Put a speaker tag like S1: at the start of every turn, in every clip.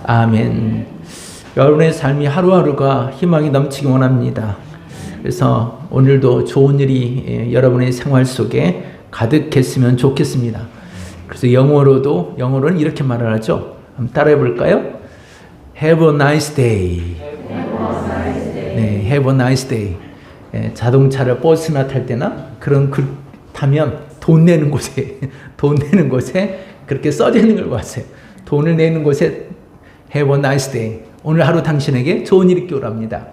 S1: 아멘. 여러분의 삶이 하루하루가 희망이 넘치기 원합니다. 그래서 오늘도 좋은 일이 여러분의 생활 속에 가득했으면 좋겠습니다. 그래서 영어로는 이렇게 말을 하죠. 한번 따라해 볼까요? Have a nice day. 네, have a nice day. 자동차를 버스나 탈 때나 그런 타면 돈 내는 곳에 그렇게 써져 있는 걸 봤어요. 돈을 내는 곳에 have a nice day. 오늘 하루 당신에게 좋은 일이 있기 원합니다.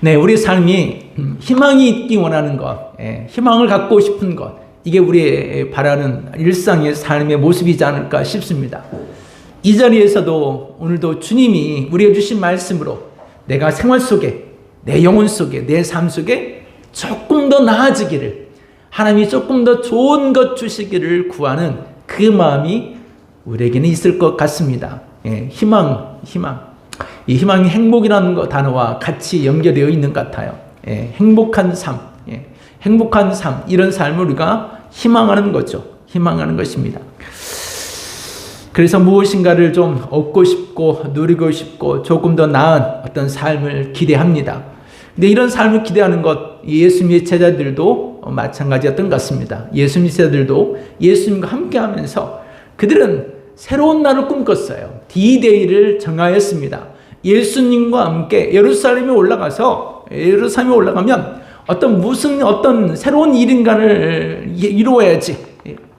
S1: 네, 우리 삶이 희망이 있기 원하는 것, 희망을 갖고 싶은 것, 이게 우리의 바라는 일상의 삶의 모습이지 않을까 싶습니다. 이 자리에서도 오늘도 주님이 우리에게 주신 말씀으로 내가 생활 속에, 내 영혼 속에, 내 삶 속에 조금 더 나아지기를, 하나님이 조금 더 좋은 것 주시기를 구하는 그 마음이 우리에게는 있을 것 같습니다. 희망. 이 희망이 행복이라는 단어와 같이 연결되어 있는 것 같아요. 행복한 삶, 이런 삶을 우리가 희망하는 거죠. 희망하는 것입니다. 그래서 무엇인가를 좀 얻고 싶고 누리고 싶고 조금 더 나은 어떤 삶을 기대합니다. 근데 이런 삶을 기대하는 것, 예수님의 제자들도 마찬가지였던 것 같습니다. 예수님의 제자들도 예수님과 함께하면서 그들은 새로운 날을 꿈꿨어요. D-Day를 정하였습니다. 예수님과 함께 예루살렘에 올라가면 어떤 새로운 일인가를 이루어야지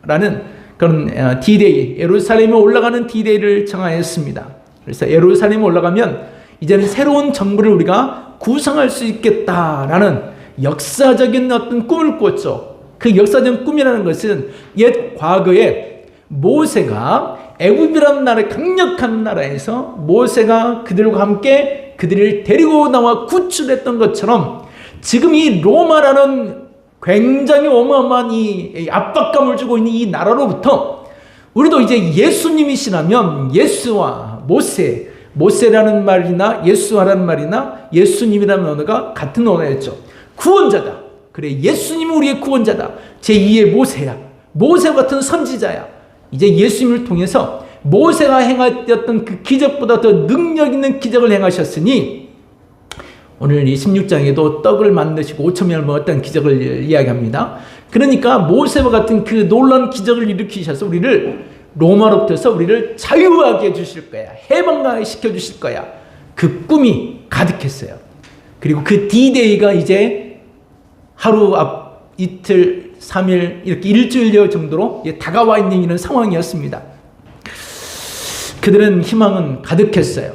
S1: 라는 그런 D-Day, 예루살렘에 올라가는 D-Day를 정하였습니다. 그래서 예루살렘에 올라가면 이제는 새로운 정부를 우리가 구성할 수 있겠다라는 역사적인 어떤 꿈을 꿨죠. 그 역사적인 꿈이라는 것은 옛 과거에 모세가 애굽이라는 나라, 강력한 나라에서 모세가 그들과 함께 그들을 데리고 나와 구출했던 것처럼 지금 이 로마라는 굉장히 어마어마한 이 압박감을 주고 있는 이 나라로부터 우리도 이제 예수님이시라면 예수와 모세라는 말이나 예수와라는 말이나 예수님이라는 언어가 같은 언어였죠. 구원자다. 그래, 예수님은 우리의 구원자다. 제2의 모세야. 모세 같은 선지자야. 이제 예수님을 통해서 모세가 행하였던 그 기적보다 더 능력 있는 기적을 행하셨으니 오늘 이 16장에도 떡을 만드시고 5,000명을 먹었다는 기적을 이야기합니다. 그러니까 모세와 같은 그 놀라운 기적을 일으키셔서 우리를 로마로부터서 우리를 자유하게 해주실 거야. 해방하게 시켜주실 거야. 그 꿈이 가득했어요. 그리고 그 D-Day가 이제 하루 앞 이틀 3일 이렇게 일주일 정도로 다가와 있는 이런 상황이었습니다. 그들은 희망은 가득했어요.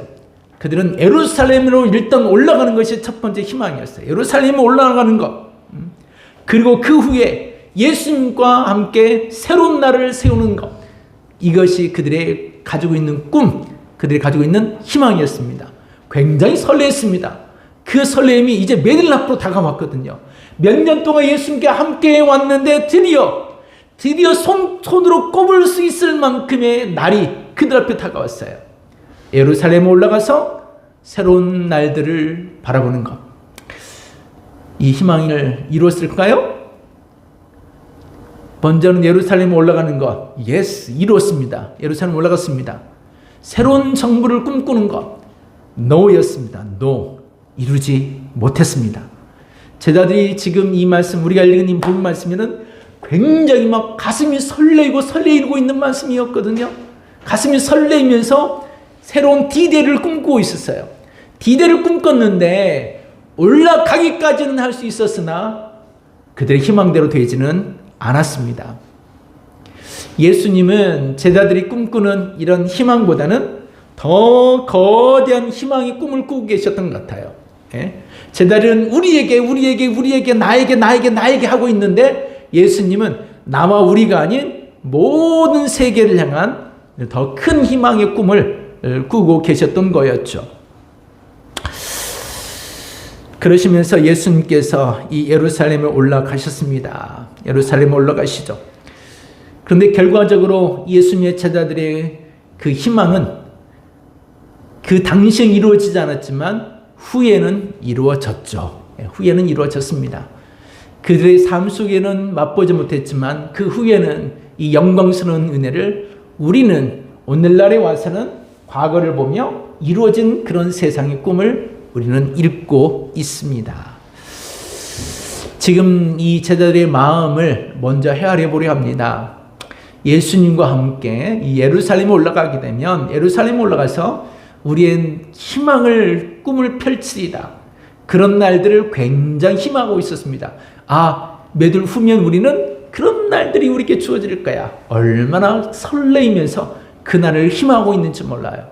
S1: 그들은 예루살렘으로 일단 올라가는 것이 첫 번째 희망이었어요. 예루살렘에 올라가는 것. 그리고 그 후에 예수님과 함께 새로운 날을 세우는 것. 이것이 그들의 가지고 있는 꿈, 그들이 가지고 있는 희망이었습니다. 굉장히 설레했습니다. 그 설렘이 이제 매일 앞으로 다가왔거든요. 몇 년 동안 예수님께 함께 왔는데 드디어 손으로 꼽을 수 있을 만큼의 날이 그들 앞에 다가왔어요. 예루살렘에 올라가서 새로운 날들을 바라보는 것. 이 희망을 이루었을까요? 먼저는 예루살렘에 올라가는 것. 예스, 이루었습니다. 예루살렘에 올라갔습니다. 새로운 정부를 꿈꾸는 것. 노였습니다. 노. 이루지 못했습니다. 제자들이 지금 이 말씀, 우리가 읽은 이 본 말씀에는 굉장히 막 가슴이 설레이고 있는 말씀이었거든요. 가슴이 설레이면서 새로운 D-Day를 꿈꾸고 있었어요. D-Day를 꿈꿨는데 올라가기까지는 할 수 있었으나 그들의 희망대로 되지는 않았습니다. 예수님은 제자들이 꿈꾸는 이런 희망보다는 더 거대한 희망의 꿈을 꾸고 계셨던 것 같아요. 제자들은 우리에게 나에게 하고 있는데 예수님은 나와 우리가 아닌 모든 세계를 향한 더 큰 희망의 꿈을 꾸고 계셨던 거였죠. 그러시면서 예수님께서 이 예루살렘에 올라가셨습니다. 예루살렘에 올라가시죠. 그런데 결과적으로 예수님의 제자들의 그 희망은 그 당시엔 이루어지지 않았지만 후에는 이루어졌죠. 후에는 이루어졌습니다. 그들의 삶 속에는 맛보지 못했지만 그 후에는 이 영광스러운 은혜를 우리는 오늘날에 와서는 과거를 보며 이루어진 그런 세상의 꿈을 우리는 잃고 있습니다. 지금 이 제자들의 마음을 먼저 헤아려 보려 합니다. 예수님과 함께 이 예루살렘에 올라가게 되면 예루살렘에 올라가서 우리의 희망을 꿈을 펼치리다. 그런 날들을 굉장히 희망하고 있었습니다. 몇 일 후면 우리는 그런 날들이 우리에게 주어질 거야. 얼마나 설레이면서 그날을 희망하고 있는지 몰라요.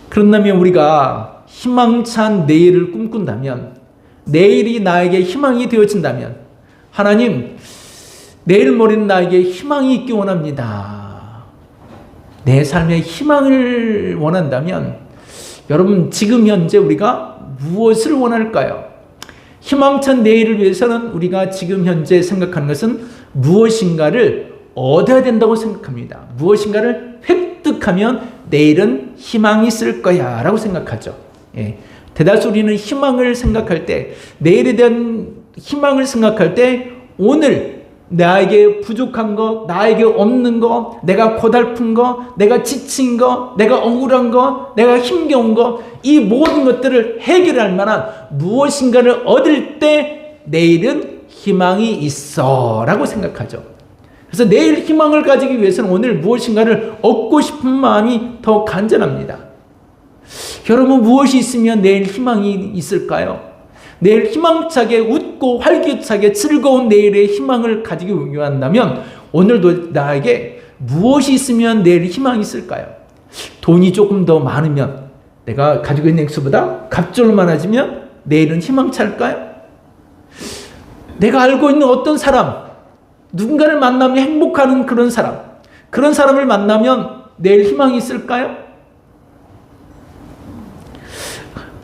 S1: 그런다면 우리가 희망찬 내일을 꿈꾼다면, 내일이 나에게 희망이 되어진다면, 하나님, 내일 모레는 나에게 희망이 있기 원합니다. 내 삶에 희망을 원한다면, 여러분, 지금 현재 우리가 무엇을 원할까요? 희망찬 내일을 위해서는 우리가 지금 현재 생각하는 것은 무엇인가를 얻어야 된다고 생각합니다. 무엇인가를 획득하면 내일은 희망이 있을 거야 라고 생각하죠. 대다수 우리는 희망을 생각할 때, 내일에 대한 희망을 생각할 때 오늘 나에게 부족한 거, 나에게 없는 거, 내가 고달픈 거, 내가 지친 거, 내가 억울한 거, 내가 힘겨운 거, 이 모든 것들을 해결할 만한 무엇인가를 얻을 때 내일은 희망이 있어 라고 생각하죠. 그래서 내일 희망을 가지기 위해서는 오늘 무엇인가를 얻고 싶은 마음이 더 간절합니다. 여러분, 무엇이 있으면 내일 희망이 있을까요? 내일 희망차게 웃고 활기차게 즐거운 내일의 희망을 가지기 원한다면 오늘도 나에게 무엇이 있으면 내일 희망이 있을까요? 돈이 조금 더 많으면, 내가 가지고 있는 액수보다 갑절로 많아지면 내일은 희망찰까요? 내가 알고 있는 어떤 사람, 누군가를 만나면 행복하는 그런 사람을 만나면 내일 희망이 있을까요?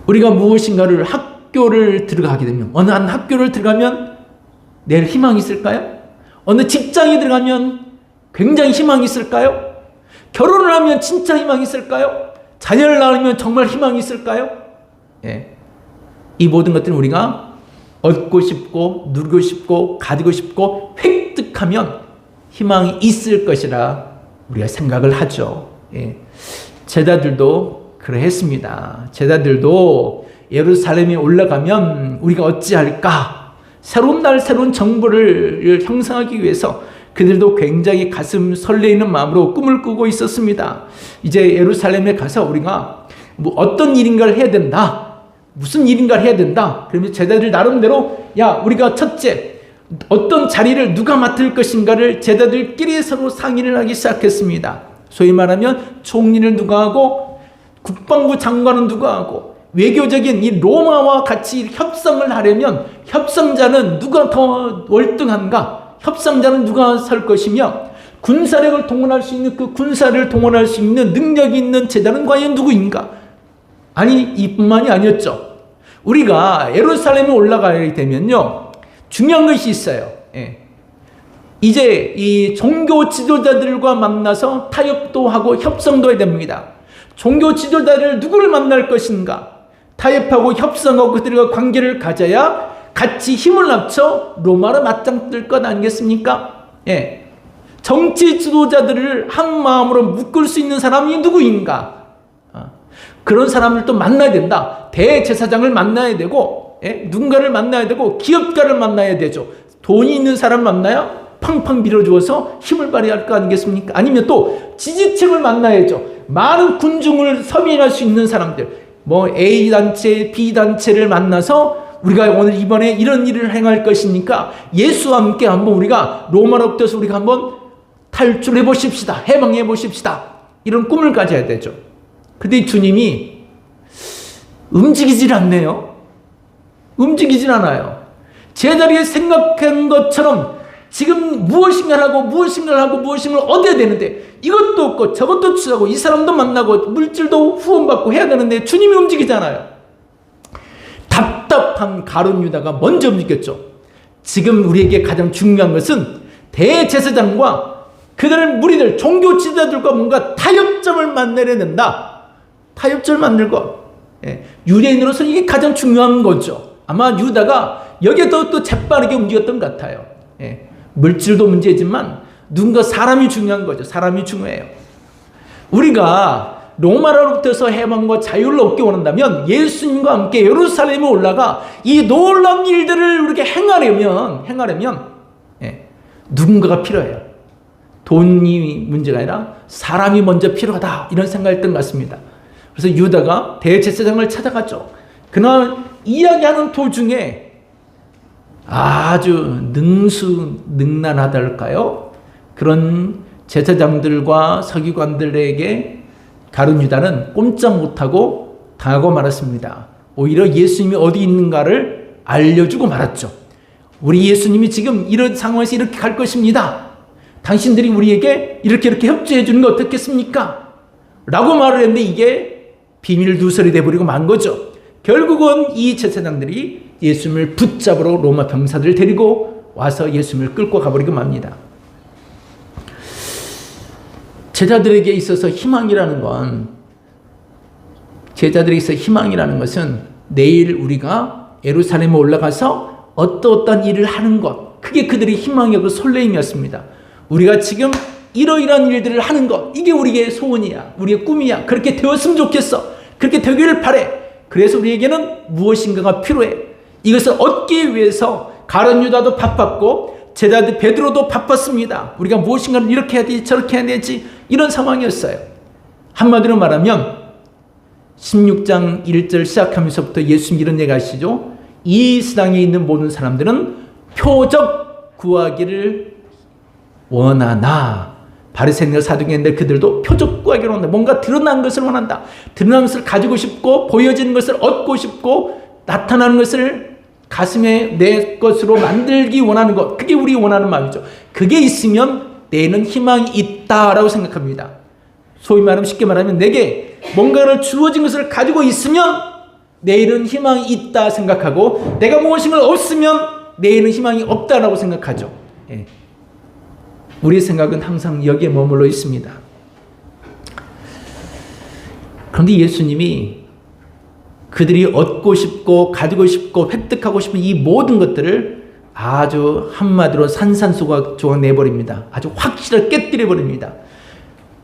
S1: 우리가 무엇인가를 학교를 들어가게 되면, 어느 한 학교를 들어가면 내일 희망이 있을까요? 어느 직장에 들어가면 굉장히 희망이 있을까요? 결혼을 하면 진짜 희망이 있을까요? 자녀를 낳으면 정말 희망이 있을까요? 이 모든 것들은 우리가 얻고 싶고 누리고 싶고 가지고 싶고 획득하면 희망이 있을 것이라 우리가 생각을 하죠. 제자들도 그러했습니다. 제자들도 예루살렘에 올라가면 우리가 어찌할까? 새로운 날 새로운 정보를 형성하기 위해서 그들도 굉장히 가슴 설레이는 마음으로 꿈을 꾸고 있었습니다. 이제 예루살렘에 가서 우리가 어떤 일인가를 해야 된다. 무슨 일인가를 해야 된다. 그러면 제자들 나름대로 우리가 첫째 어떤 자리를 누가 맡을 것인가를 제자들끼리 서로 상의를 하기 시작했습니다. 소위 말하면 총리를 누가 하고 국방부 장관은 누가 하고 외교적인 이 로마와 같이 협상을 하려면 협상자는 누가 더 월등한가? 협상자는 누가 설 것이며 군사력을 동원할 수 있는 그 군사를 동원할 수 있는 능력이 있는 제자는 과연 누구인가? 아니, 이뿐만이 아니었죠. 우리가 예루살렘에 올라가게 되면요, 중요한 것이 있어요. 이제 이 종교 지도자들과 만나서 타협도 하고 협상도 해야 됩니다. 종교 지도자들 누구를 만날 것인가? 타협하고 협상하고 그들과 관계를 가져야 같이 힘을 합쳐 로마로 맞짱 뜰 것 아니겠습니까? 정치 지도자들을 한 마음으로 묶을 수 있는 사람이 누구인가? 그런 사람을 또 만나야 된다. 대제사장을 만나야 되고, 누군가를 만나야 되고, 기업가를 만나야 되죠. 돈이 있는 사람 만나야 팡팡 밀어주어서 힘을 발휘할 거 아니겠습니까? 아니면 또 지지층을 만나야죠. 많은 군중을 서명할 수 있는 사람들, A단체, B단체를 만나서 우리가 오늘 이번에 이런 일을 행할 것이니까 예수와 함께 한번 우리가 로마로부터 우리가 한번 탈출해 보십시다. 해방해 보십시다. 이런 꿈을 가져야 되죠. 근데 주님이 움직이질 않네요. 움직이질 않아요. 제자리에 생각한 것처럼 지금 무엇인가를 하고 얻어야 되는데 이것도 없고 저것도 취하고 이 사람도 만나고 물질도 후원받고 해야 되는데 주님이 움직이잖아요. 답답한 가룟 유다가 먼저 움직였죠. 지금 우리에게 가장 중요한 것은 대제사장과 그들의 무리들, 종교 지도자들과 뭔가 타협점을 만들어야 된다. 타협점을 만들고, 유대인으로서 이게 가장 중요한 거죠. 아마 유다가 여기에 또 재빠르게 움직였던 것 같아요. 물질도 문제지만 누군가 사람이 중요한 거죠. 사람이 중요해요. 우리가 로마로부터서 해방과 자유를 얻기 원한다면 예수님과 함께 예루살렘에 올라가 이 놀라운 일들을 우리가 행하려면 누군가가 필요해요. 돈이 문제가 아니라 사람이 먼저 필요하다, 이런 생각했던 것 같습니다. 그래서 유다가 대제사장을 찾아갔죠. 그날 이야기하는 도중에 아주 능수능란하달까요? 그런 제사장들과 서기관들에게 가룟 유다는 꼼짝 못하고 당하고 말았습니다. 오히려 예수님이 어디 있는가를 알려주고 말았죠. 우리 예수님이 지금 이런 상황에서 이렇게 갈 것입니다. 당신들이 우리에게 이렇게 협조해 주는 거 어떻겠습니까? 라고 말을 했는데 이게 비밀 누설이 돼버리고 만 거죠. 결국은 이 제사장들이 예수님을 붙잡으러 로마 병사들을 데리고 와서 예수님을 끌고 가버리고 맙니다. 제자들에게 있어서 희망이라는 것은 내일 우리가 예루살렘에 올라가서 어떠한 일을 하는 것, 그게 그들의 희망이고 설레임이었습니다. 우리가 지금 이러이러한 일들을 하는 것, 이게 우리의 소원이야, 우리의 꿈이야, 그렇게 되었으면 좋겠어, 그렇게 되기를 바래. 그래서 우리에게는 무엇인가가 필요해. 이것을 얻기 위해서 가룟 유다도 바빴고 제자들 베드로도 바빴습니다. 우리가 무엇인가를 이렇게 해야 되지, 저렇게 해야 되지, 이런 상황이었어요. 한마디로 말하면 16장 1절 시작하면서부터 예수님 이런 얘기 하시죠. 이 세상에 있는 모든 사람들은 표적 구하기를 원하나, 바리새인과 사두개인들 그들도 표적 구하기를 원한다. 뭔가 드러난 것을 원한다. 드러난 것을 가지고 싶고 보여지는 것을 얻고 싶고 나타나는 것을 가슴에 내 것으로 만들기 원하는 것, 그게 우리 원하는 마음이죠. 그게 있으면 내는 희망이 있다라고 생각합니다. 소위 말하면, 쉽게 말하면 내게 뭔가를 주어진 것을 가지고 있으면 내일은 희망이 있다 생각하고, 내가 무엇인가 없으면 내일은 희망이 없다라고 생각하죠. 우리의 생각은 항상 여기에 머물러 있습니다. 그런데 예수님이 그들이 얻고 싶고 가지고 싶고 획득하고 싶은 이 모든 것들을 아주 한마디로 산산조각 내버립니다. 아주 확실하게 깨뜨려버립니다.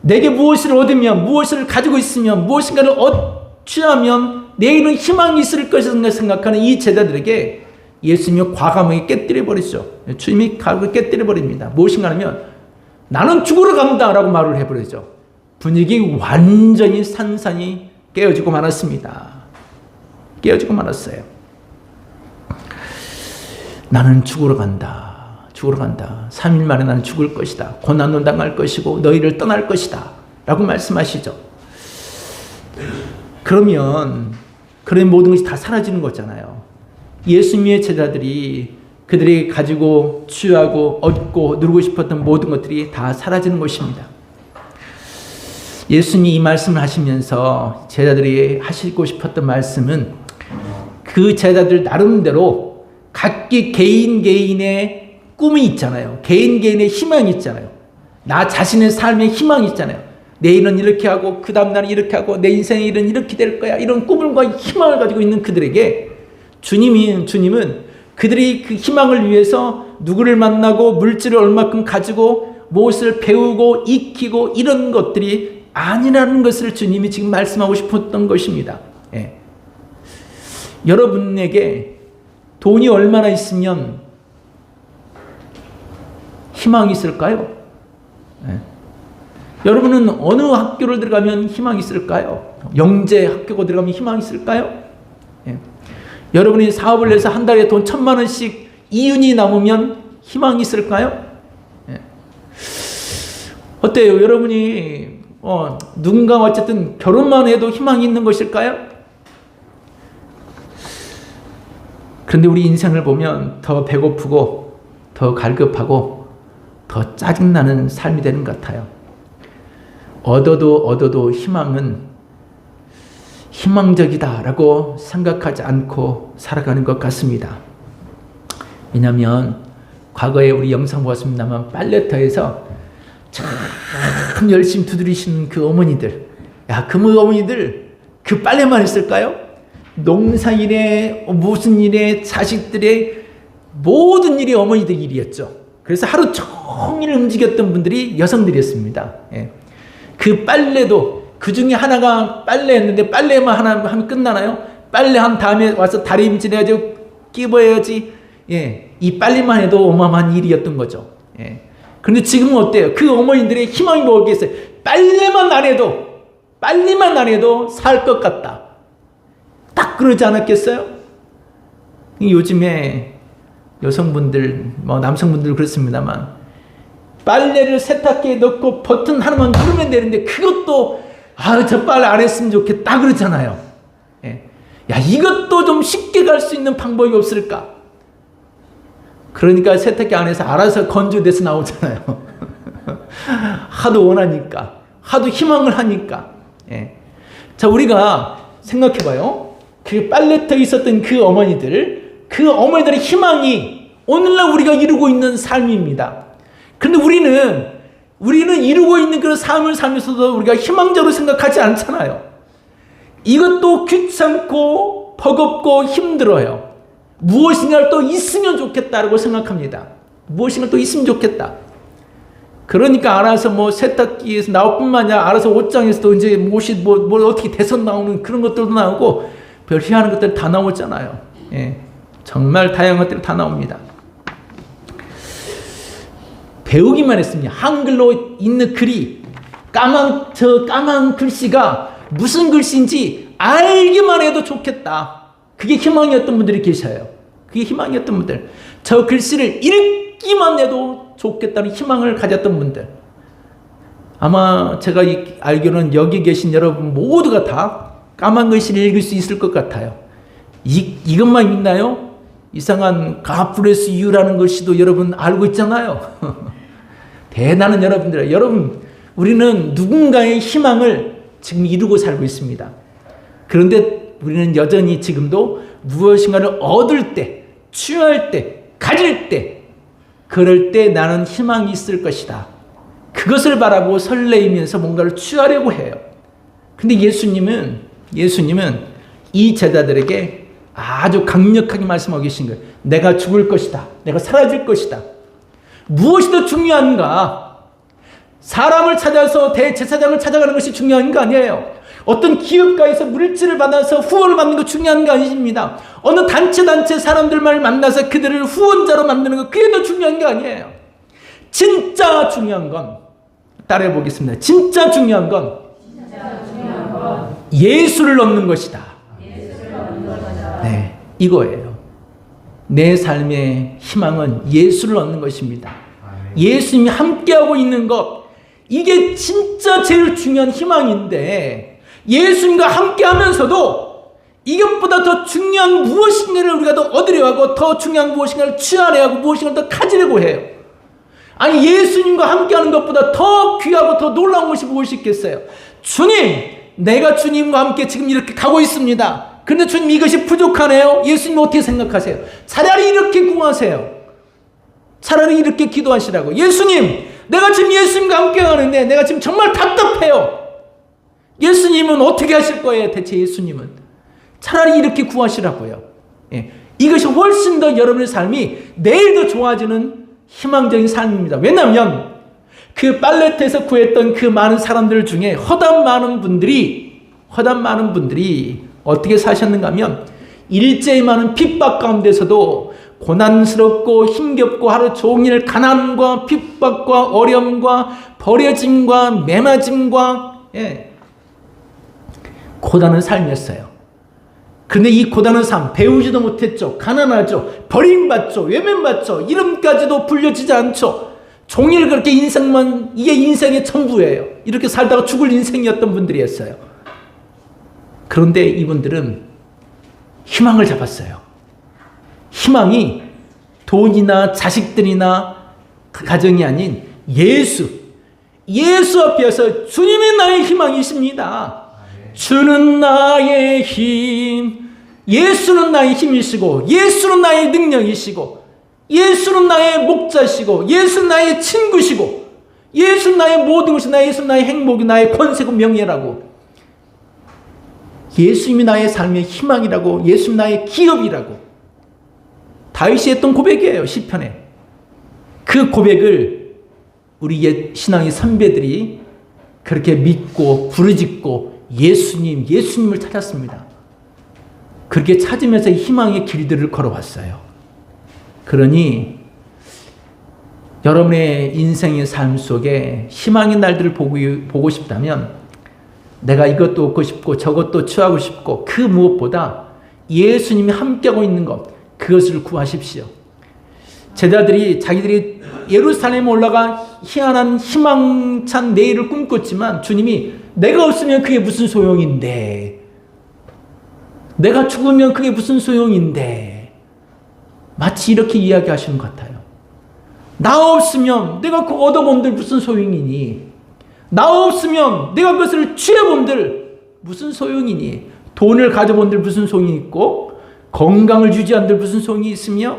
S1: 내게 무엇을 얻으면, 무엇을 가지고 있으면, 무엇인가를 취하면 내일은 희망이 있을 것이라고 생각하는 이 제자들에게 예수님이 과감하게 깨뜨려버리죠. 주님이 과감하게 깨뜨려버립니다. 무엇인가 하면 나는 죽으러 간다라고 말을 해버리죠. 분위기 완전히 산산이 깨어지고 말았습니다. 깨어지고 말았어요. 나는 죽으러 간다. 3일 만에 나는 죽을 것이다. 고난을 당할 것이고 너희를 떠날 것이다. 라고 말씀하시죠. 그러면 그런 모든 것이 다 사라지는 거잖아요. 예수님의 제자들이 그들이 가지고 취하고 얻고 누리고 싶었던 모든 것들이 다 사라지는 것입니다. 예수님이 이 말씀을 하시면서 제자들이 하시고 싶었던 말씀은 그 제자들 나름대로 각기 개인의 꿈이 있잖아요. 개인의 희망이 있잖아요. 나 자신의 삶의 희망이 있잖아요. 내일은 이렇게 하고 그 다음 날은 이렇게 하고 내 인생의 일은 이렇게 될 거야. 이런 꿈과 희망을 가지고 있는 그들에게 주님은 그들이 그 희망을 위해서 누구를 만나고 물질을 얼마큼 가지고 무엇을 배우고 익히고 이런 것들이 아니라는 것을 주님이 지금 말씀하고 싶었던 것입니다. 여러분에게 돈이 얼마나 있으면 희망이 있을까요? 여러분은 어느 학교를 들어가면 희망이 있을까요? 영재 학교가 들어가면 희망이 있을까요? 여러분이 사업을 해서 한 달에 돈 1,000만 원씩 이윤이 남으면 희망이 있을까요? 어때요? 여러분이 누군가 어쨌든 결혼만 해도 희망이 있는 것일까요? 그런데 우리 인생을 보면 더 배고프고 더 갈급하고 더 짜증나는 삶이 되는 것 같아요. 얻어도 희망은 희망적이다라고 생각하지 않고 살아가는 것 같습니다. 왜냐하면 과거에 우리 영상 보았습니다만 빨래터에서 참 열심히 두드리시는 그 어머니들, 그 어머니들 그 빨래만 했을까요? 농사일에 무슨 일에 자식들의 모든 일이 어머니들 일이었죠. 그래서 하루 종일 움직였던 분들이 여성들이었습니다. 그 빨래도 그 중에 하나가 빨래였는데 빨래만 하나 하면 끝나나요? 빨래한 다음에 와서 다림질해야지, 끼워야지. 예, 이 빨래만 해도 어마어마한 일이었던 거죠. 예. 그런데 지금은 어때요? 그 어머니들의 희망이 뭐겠어요? 빨래만 안 해도 살 것 같다. 딱 그러지 않았겠어요? 요즘에 여성분들, 남성분들 그렇습니다만, 빨래를 세탁기에 넣고 버튼 하나만 누르면 되는데, 그것도, 저 빨래 안 했으면 좋겠다. 그러잖아요. 예. 야, 이것도 좀 쉽게 갈 수 있는 방법이 없을까? 그러니까 세탁기 안에서 알아서 건조돼서 나오잖아요. 하도 원하니까, 하도 희망을 하니까. 예. 자, 우리가 생각해봐요. 그 빨래터에 있었던 그 어머니들의 희망이 오늘날 우리가 이루고 있는 삶입니다. 그런데 우리는 이루고 있는 그런 삶을 살면서도 우리가 희망적으로 생각하지 않잖아요. 이것도 귀찮고 버겁고 힘들어요. 무엇인가 또 있으면 좋겠다라고 생각합니다. 무엇인가 또 있으면 좋겠다. 그러니까 알아서 세탁기에서 나올 뿐만 아니라 알아서 옷장에서도 이제 옷이 어떻게 대선 나오는 그런 것들도 나오고 별 희한한 것들 다 나오잖아요. 예. 정말 다양한 것들이 다 나옵니다. 배우기만 했습니다. 한글로 있는 글이 까만 글씨가 무슨 글씨인지 알기만 해도 좋겠다. 그게 희망이었던 분들이 계셔요. 그게 희망이었던 분들. 저 글씨를 읽기만 해도 좋겠다는 희망을 가졌던 분들. 아마 제가 알기로는 여기 계신 여러분 모두가 다 까만 글씨를 읽을 수 있을 것 같아요. 이것만 믿나요? 이상한 God bless you라는 글씨도 여러분 알고 있잖아요. 대단한 여러분들. 여러분, 우리는 누군가의 희망을 지금 이루고 살고 있습니다. 그런데 우리는 여전히 지금도 무엇인가를 얻을 때, 취할 때, 가질 때, 그럴 때 나는 희망이 있을 것이다. 그것을 바라보고 설레이면서 뭔가를 취하려고 해요. 근데 예수님은 이 제자들에게 아주 강력하게 말씀하고 계신 거예요. 내가 죽을 것이다. 내가 사라질 것이다. 무엇이 더 중요한가? 사람을 찾아서 대제사장을 찾아가는 것이 중요한 거 아니에요. 어떤 기업가에서 물질을 받아서 후원을 받는 거 중요한 거 아닙니다. 어느 단체 사람들만 만나서 그들을 후원자로 만드는 거 그게 더 중요한 게 아니에요. 진짜 중요한 건 따라해 보겠습니다. 진짜 중요한 건 예수를 얻는 것이다. 네, 이거예요. 내 삶의 희망은 예수를 얻는 것입니다. 예수님이 함께하고 있는 것, 이게 진짜 제일 중요한 희망인데, 예수님과 함께하면서도 이것보다 더 중요한 무엇인가를 우리가 더 얻으려 하고, 더 중요한 무엇인가를 취하려 하고, 무엇인가를 더 가지려고 해요. 아니, 예수님과 함께하는 것보다 더 귀하고 더 놀라운 것이 무엇이 있겠어요? 주님, 내가 주님과 함께 지금 이렇게 가고 있습니다. 그런데 주님, 이것이 부족하네요. 예수님 어떻게 생각하세요? 차라리 이렇게 구하세요. 차라리 이렇게 기도하시라고. 예수님, 내가 지금 예수님과 함께 가는데 내가 지금 정말 답답해요. 예수님은 어떻게 하실 거예요? 대체 예수님은 차라리 이렇게 구하시라고요. 예. 이것이 훨씬 더 여러분의 삶이 내일 더 좋아지는 희망적인 삶입니다. 왜냐하면 그 빨래터에서 구했던 그 많은 사람들 중에 허담 많은 분들이 어떻게 사셨는가 하면 일제히 많은 핍박 가운데서도 고난스럽고 힘겹고 하루 종일 가난과 핍박과 어려움과 버려짐과 매맞음과 고단한 삶이었어요. 그런데 이 고단한 삶, 배우지도 못했죠. 가난하죠. 버림받죠. 외면받죠. 이름까지도 불려지지 않죠. 종일 그렇게 인생만, 이게 인생의 전부예요. 이렇게 살다가 죽을 인생이었던 분들이었어요. 그런데 이분들은 희망을 잡았어요. 희망이 돈이나 자식들이나 가정이 아닌 예수 앞에서 주님이 나의 희망이십니다. 주는 나의 힘, 예수는 나의 힘이시고, 예수는 나의 능력이시고, 예수는 나의 목자시고, 예수는 나의 친구시고, 예수는 나의 모든 것이, 예수는 나의 행복이, 나의 권세고 명예라고. 예수님이 나의 삶의 희망이라고, 예수님이 나의 기업이라고. 다윗이 했던 고백이에요. 시편에. 그 고백을 우리 옛 신앙의 선배들이 그렇게 믿고 부르짖고 예수님을 찾았습니다. 그렇게 찾으면서 희망의 길들을 걸어왔어요. 그러니 여러분의 인생의 삶 속에 희망의 날들을 보고 싶다면 내가 이것도 얻고 싶고 저것도 취하고 싶고 그 무엇보다 예수님이 함께하고 있는 것, 그것을 구하십시오. 제자들이 자기들이 예루살렘에 올라가 희한한 희망찬 내일을 꿈꿨지만 주님이 내가 없으면 그게 무슨 소용인데, 내가 죽으면 그게 무슨 소용인데, 마치 이렇게 이야기하시는 것 같아요. 나 없으면 내가 그거 얻어본들 무슨 소용이니, 나 없으면 내가 그것을 취해본들 무슨 소용이니, 돈을 가져본들 무슨 소용이 있고 건강을 유지한들 무슨 소용이 있으며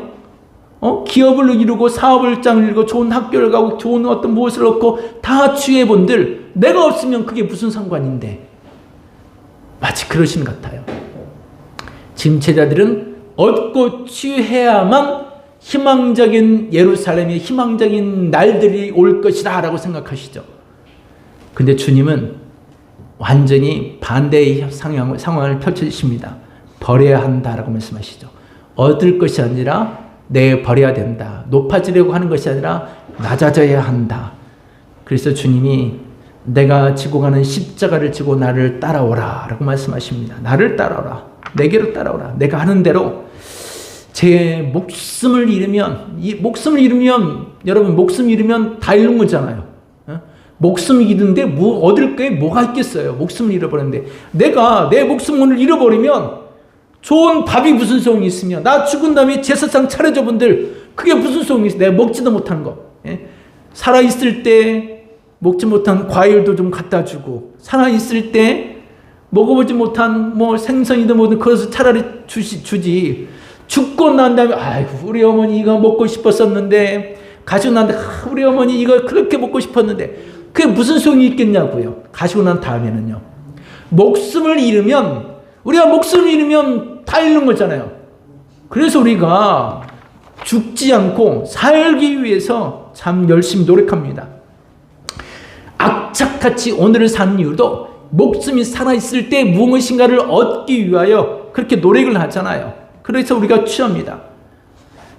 S1: 기업을 이루고 사업을 이루고 좋은 학교를 가고 좋은 어떤 무엇을 얻고 다 취해본들 내가 없으면 그게 무슨 상관인데, 마치 그러신 것 같아요. 지금 제자들은 얻고 취해야만 희망적인 예루살렘의 희망적인 날들이 올 것이다 라고 생각하시죠. 근데 주님은 완전히 반대의 상황을 펼쳐주십니다. 버려야 한다라고 말씀하시죠. 얻을 것이 아니라 버려야 된다. 높아지려고 하는 것이 아니라 낮아져야 한다. 그래서 주님이 내가 지고 가는 십자가를 지고 나를 따라오라 라고 말씀하십니다. 나를 따라오라. 내게로 따라오라. 내가 하는 대로 제 목숨을 잃으면, 여러분 목숨 잃으면 다 잃는 거잖아요. 목숨 잃는데 얻을 게 뭐가 있겠어요? 목숨을 잃어버렸는데 내가 내 목숨 오늘 잃어버리면 좋은 밥이 무슨 소용이 있으며 나 죽은 다음에 제사상 차려져 본들 그게 무슨 소용이 있어? 내가 먹지도 못한 거. 살아있을 때 먹지 못한 과일도 좀 갖다 주고, 살아있을 때 먹어보지 못한 생선이든 뭐든 그것을 차라리 주지. 죽고 난 다음에 아이고 우리 어머니 이거 먹고 싶었었는데, 가지고 난 다음에 우리 어머니 이거 그렇게 먹고 싶었는데, 그게 무슨 소용이 있겠냐고요. 가지고 난 다음에는요. 우리가 목숨을 잃으면 다 잃는 거잖아요. 그래서 우리가 죽지 않고 살기 위해서 참 열심히 노력합니다. 악착같이 오늘을 사는 이유도 목숨이 살아있을 때 무엇인가를 얻기 위하여 그렇게 노력을 하잖아요. 그래서 우리가 취합니다.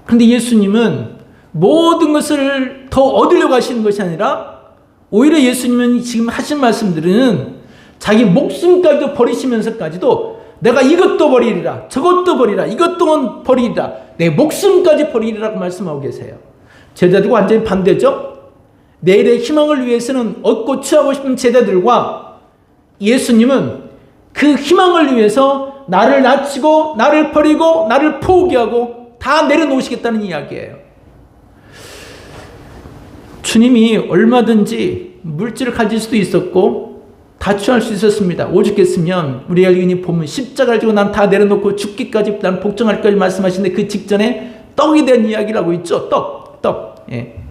S1: 그런데 예수님은 모든 것을 더 얻으려고 하시는 것이 아니라 오히려 예수님은 지금 하신 말씀들은 자기 목숨까지도 버리시면서까지도 내가 이것도 버리리라, 저것도 버리라, 이것도 버리리라, 내 목숨까지 버리리라고 말씀하고 계세요. 제자들과 완전히 반대죠. 내일의 희망을 위해서는 얻고 취하고 싶은 제자들과 예수님은 그 희망을 위해서 나를 낮추고 나를 버리고 나를 포기하고 다 내려놓으시겠다는 이야기예요. 주님이 얼마든지 물질을 가질 수도 있었고 다 취할 수 있었습니다. 오죽했으면 우리가 여기 보면 십자가를 지고 난 다 내려놓고 죽기까지 난 복종할까지 말씀하시는데 그 직전에 떡에 대한 이야기를 하고 있죠. 떡.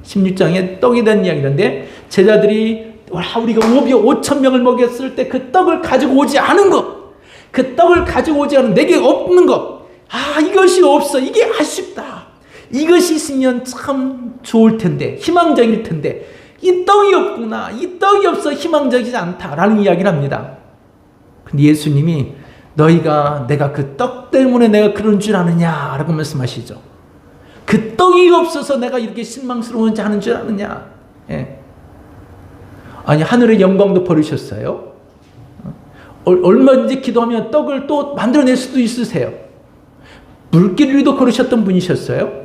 S1: 16장에 떡에 대한 이야기인데 제자들이 우리가 5,000명을 먹였을 때 그 떡을 가지고 오지 않은 것, 그 떡을 가지고 오지 않은 내게 없는 것, 이것이 없어, 이게 아쉽다, 이것이 있으면 참 좋을 텐데, 희망적일 텐데 이 떡이 없구나, 이 떡이 없어 희망적이지 않다라는 이야기를 합니다. 근데 예수님이 너희가 내가 그 떡 때문에 내가 그런 줄 아느냐 라고 말씀하시죠. 그 떡이 없어서 내가 이렇게 실망스러운지 하는 줄 아느냐. 아니 하늘의 영광도 버리셨어요. 얼마든지 기도하면 떡을 또 만들어낼 수도 있으세요. 물길 위도 걸으셨던 분이셨어요.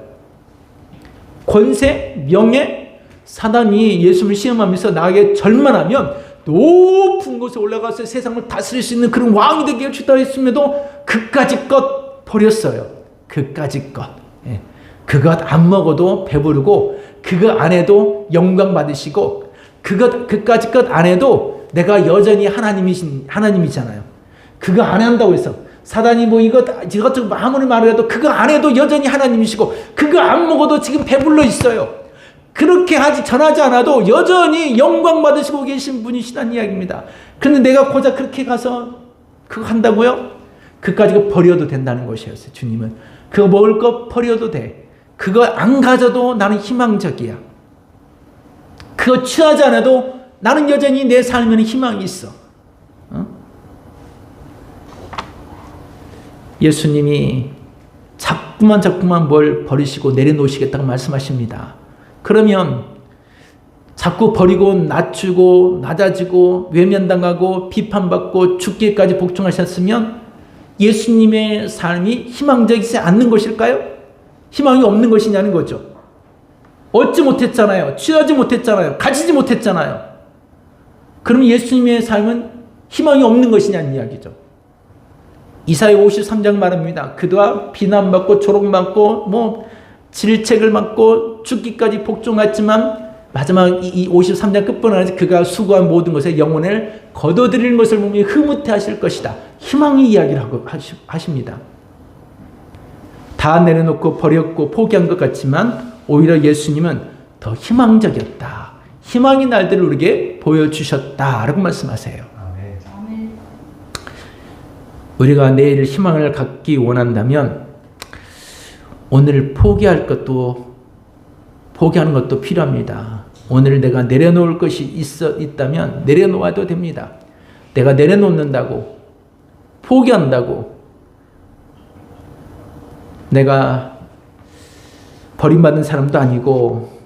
S1: 권세, 명예, 사단이 예수를 시험하면서 나에게 절만하면 높은 곳에 올라가서 세상을 다스릴 수 있는 그런 왕이 되게 해주다 했음에도 그까짓 것 버렸어요. 그까짓 것. 그것 안 먹어도 배부르고 그거 안 해도 영광 받으시고 그까짓 것 안 해도 내가 여전히 하나님이잖아요. 그거 안 한다고 해서 사단이 이것저것 아무리 말을 해도 그거 안 해도 여전히 하나님이시고 그거 안 먹어도 지금 배불러 있어요. 그렇게 전하지 않아도 여전히 영광 받으시고 계신 분이시다는 이야기입니다. 그런데 내가 고작 그렇게 가서 그거 한다고요? 그까짓 거 버려도 된다는 것이었어요. 주님은 그거 먹을 거 버려도 돼. 그거 안 가져도 나는 희망적이야. 그거 취하지 않아도 나는 여전히 내 삶에는 희망이 있어. 예수님이 자꾸만 뭘 버리시고 내려놓으시겠다고 말씀하십니다. 그러면 자꾸 버리고 낮추고 낮아지고 외면당하고 비판받고 죽기까지 복종하셨으면 예수님의 삶이 희망적이지 않는 것일까요? 희망이 없는 것이냐는 거죠. 얻지 못했잖아요. 취하지 못했잖아요. 가지지 못했잖아요. 그럼 예수님의 삶은 희망이 없는 것이냐는 이야기죠. 이사야 53장 말합니다. 그가 비난받고 조롱받고 질책을 받고 죽기까지 복종했지만 마지막 이 53장 끝번에 그가 수고한 모든 것에 영혼을 거둬들이는 것을 보면 흐뭇해 하실 것이다. 희망의 이야기를 하십니다. 다 내려놓고 버렸고 포기한 것 같지만 오히려 예수님은 더 희망적이었다. 희망의 날들을 우리에게 보여주셨다라고 말씀하세요. 아멘. 우리가 내일 희망을 갖기 원한다면 오늘 포기하는 것도 필요합니다. 오늘 내가 내려놓을 것이 있다면 내려놓아도 됩니다. 내가 내려놓는다고 포기한다고 내가 버림받은 사람도 아니고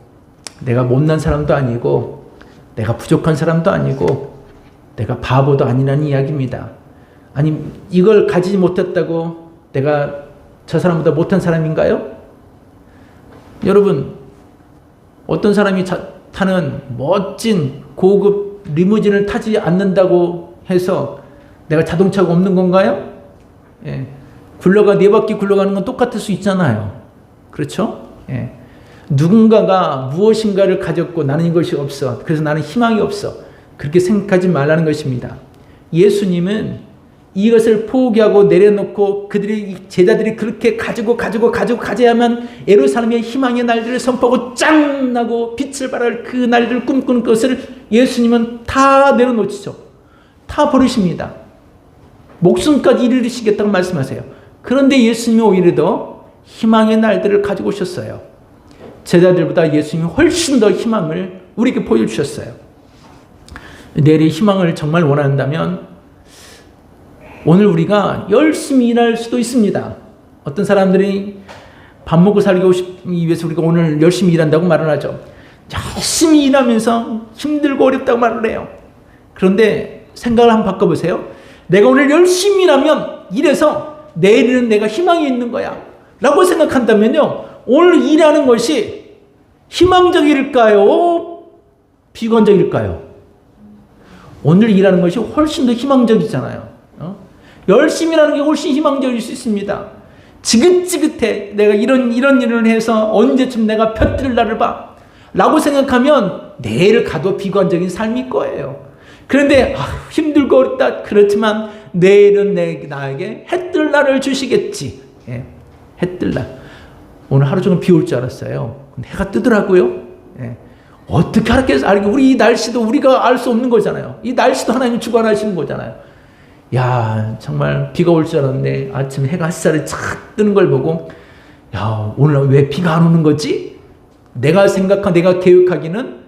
S1: 내가 못난 사람도 아니고 내가 부족한 사람도 아니고 내가 바보도 아니라는 이야기입니다. 아니 이걸 가지지 못했다고 내가 저 사람보다 못한 사람인가요? 여러분 어떤 사람이 타는 멋진 고급 리무진을 타지 않는다고 해서 내가 자동차가 없는 건가요? 예. 네 바퀴 굴러가는 건 똑같을 수 있잖아요. 그렇죠? 예. 누군가가 무엇인가를 가졌고 나는 이것이 없어. 그래서 나는 희망이 없어. 그렇게 생각하지 말라는 것입니다. 예수님은 이것을 포기하고 내려놓고 제자들이 그렇게 가져야만 예루살렘의 희망의 날들을 선포하고 짱 나고 빛을 발할 그 날들을 꿈꾸는 것을 예수님은 다 내려놓으시죠. 다 버리십니다. 목숨까지 이르시겠다고 말씀하세요. 그런데 예수님이 오히려 더 희망의 날들을 가지고 오셨어요. 제자들보다 예수님이 훨씬 더 희망을 우리에게 보여주셨어요. 내일의 희망을 정말 원한다면 오늘 우리가 열심히 일할 수도 있습니다. 어떤 사람들이 밥 먹고 살기 위해서 우리가 오늘 열심히 일한다고 말을 하죠. 열심히 일하면서 힘들고 어렵다고 말을 해요. 그런데 생각을 한번 바꿔보세요. 내가 오늘 열심히 일해서 내일은 내가 희망이 있는 거야 라고 생각한다면요, 오늘 일하는 것이 희망적일까요? 비관적일까요? 오늘 일하는 것이 훨씬 더 희망적이잖아요. 열심히 일하는 게 훨씬 희망적일 수 있습니다. 지긋지긋해. 내가 이런 일을 해서 언제쯤 내가 펴뜰 날을 봐 라고 생각하면 내일 가도 비관적인 삶일 거예요. 그런데 힘들고 어렵다. 그렇지만 내일은 나에게 해뜰 날을 주시겠지. 예, 해뜰 날. 오늘 하루 종일 비 올 줄 알았어요. 해가 뜨더라고요. 예. 어떻게 알겠어요? 우리 이 날씨도 우리가 알 수 없는 거잖아요. 이 날씨도 하나님이 주관하시는 거잖아요. 야, 정말 비가 올 줄 알았는데 아침에 해가 햇살이 착 뜨는 걸 보고 야, 오늘 왜 비가 안 오는 거지? 내가 계획하기는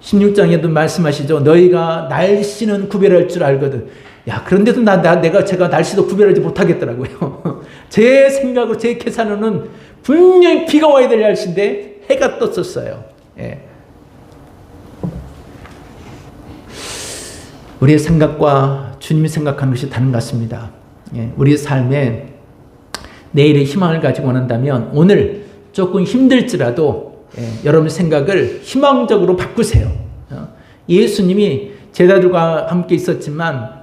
S1: 16장에도 말씀하시죠. 너희가 날씨는 구별할 줄 알거든. 야, 그런데도 제가 날씨도 구별하지 못하겠더라고요. 제 생각으로, 제 계산으로는 분명히 비가 와야 될 날씨인데 해가 떴었어요. 예. 우리의 생각과 주님이 생각하는 것이 다른 것 같습니다. 예. 우리의 삶에 내일의 희망을 가지고 원한다면 오늘 조금 힘들지라도 여러분 생각을 희망적으로 바꾸세요. 예수님이 제자들과 함께 있었지만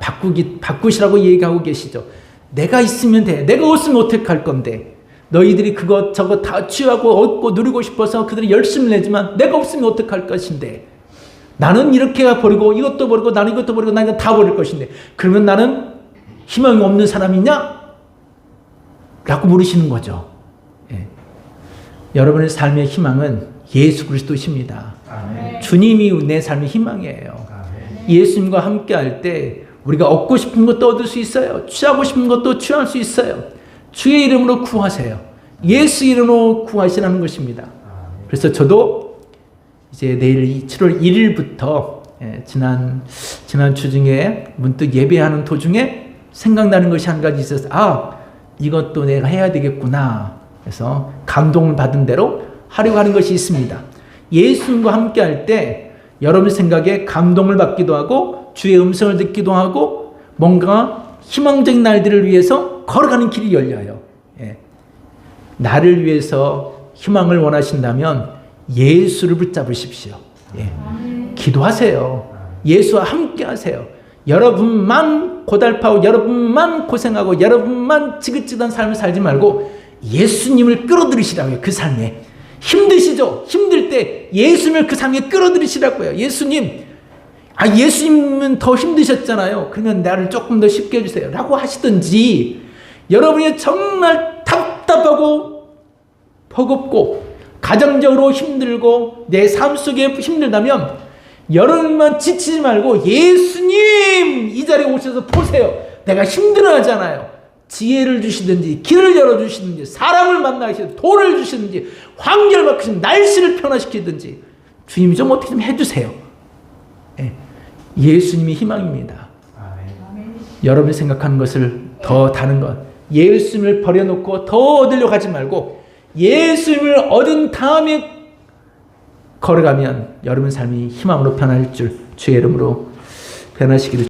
S1: 바꾸시라고 얘기하고 계시죠. 내가 있으면 돼. 내가 없으면 어떻게 할 건데. 너희들이 그것 저것 다 취하고 얻고 누리고 싶어서 그들이 열심히 내지만 내가 없으면 어떻게 할 것인데. 나는 이렇게 버리고 이것도 버리고 나는 이것도 버리고 나는 다 버릴 것인데. 그러면 나는 희망이 없는 사람이냐? 라고 물으시는 거죠. 예. 여러분의 삶의 희망은 예수 그리스도십니다. 아멘. 주님이 내 삶의 희망이에요. 아멘. 예수님과 함께 할 때 우리가 얻고 싶은 것도 얻을 수 있어요. 취하고 싶은 것도 취할 수 있어요. 주의 이름으로 구하세요. 예수 이름으로 구하시라는 것입니다. 그래서 저도 이제 내일 7월 1일부터 지난주 중에 문득 예배하는 도중에 생각나는 것이 한 가지 있어서, 이것도 내가 해야 되겠구나. 그래서 감동을 받은 대로 하려고 하는 것이 있습니다. 예수님과 함께 할 때 여러분 생각에 감동을 받기도 하고 주의 음성을 듣기도 하고 뭔가 희망적인 날들을 위해서 걸어가는 길이 열려요. 나를 위해서 희망을 원하신다면 예수를 붙잡으십시오. 기도하세요. 예수와 함께 하세요. 여러분만 고달파고 여러분만 고생하고 여러분만 지긋지긋한 삶을 살지 말고 예수님을 끌어들이시라고요. 그 삶에. 힘드시죠? 힘들 때 예수님을 그 삶에 끌어들이시라고요. 예수님은 더 힘드셨잖아요. 그러면 나를 조금 더 쉽게 해주세요. 라고 하시든지, 여러분이 정말 답답하고 버겁고 가정적으로 힘들고 내 삶 속에 힘들다면 여러분만 지치지 말고 예수님 이 자리에 오셔서 보세요. 내가 힘들어하잖아요. 지혜를 주시든지 길을 열어주시든지 사람을 만나시든지 돈을 주시든지 환경을 바꾸시든지 날씨를 변화시키든지 주님이 좀 어떻게 좀 해주세요. 예수님이 희망입니다. 여러분이 생각하는 것을 더 다른 것, 예수님을 버려놓고 더 얻으려고 하지 말고 예수님을 얻은 다음에 걸어가면 여러분 삶이 희망으로 변할 줄 주의 이름으로 변하시기를